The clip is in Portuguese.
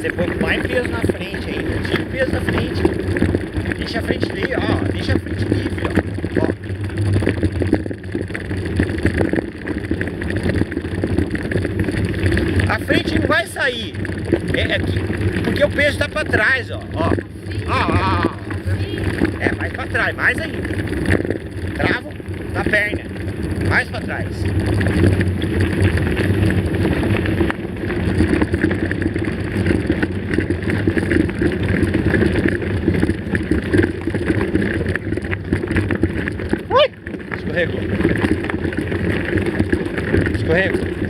você põe mais peso na frente ainda. Tira o peso da frente. Deixa a frente livre, ó. Deixa a frente livre, ó. A frente não vai sair. Porque o peso tá pra trás, ó. É, mais pra trás, mais ainda. Travo na perna. Mais pra trás. Ui! Escorregou. Escorregou.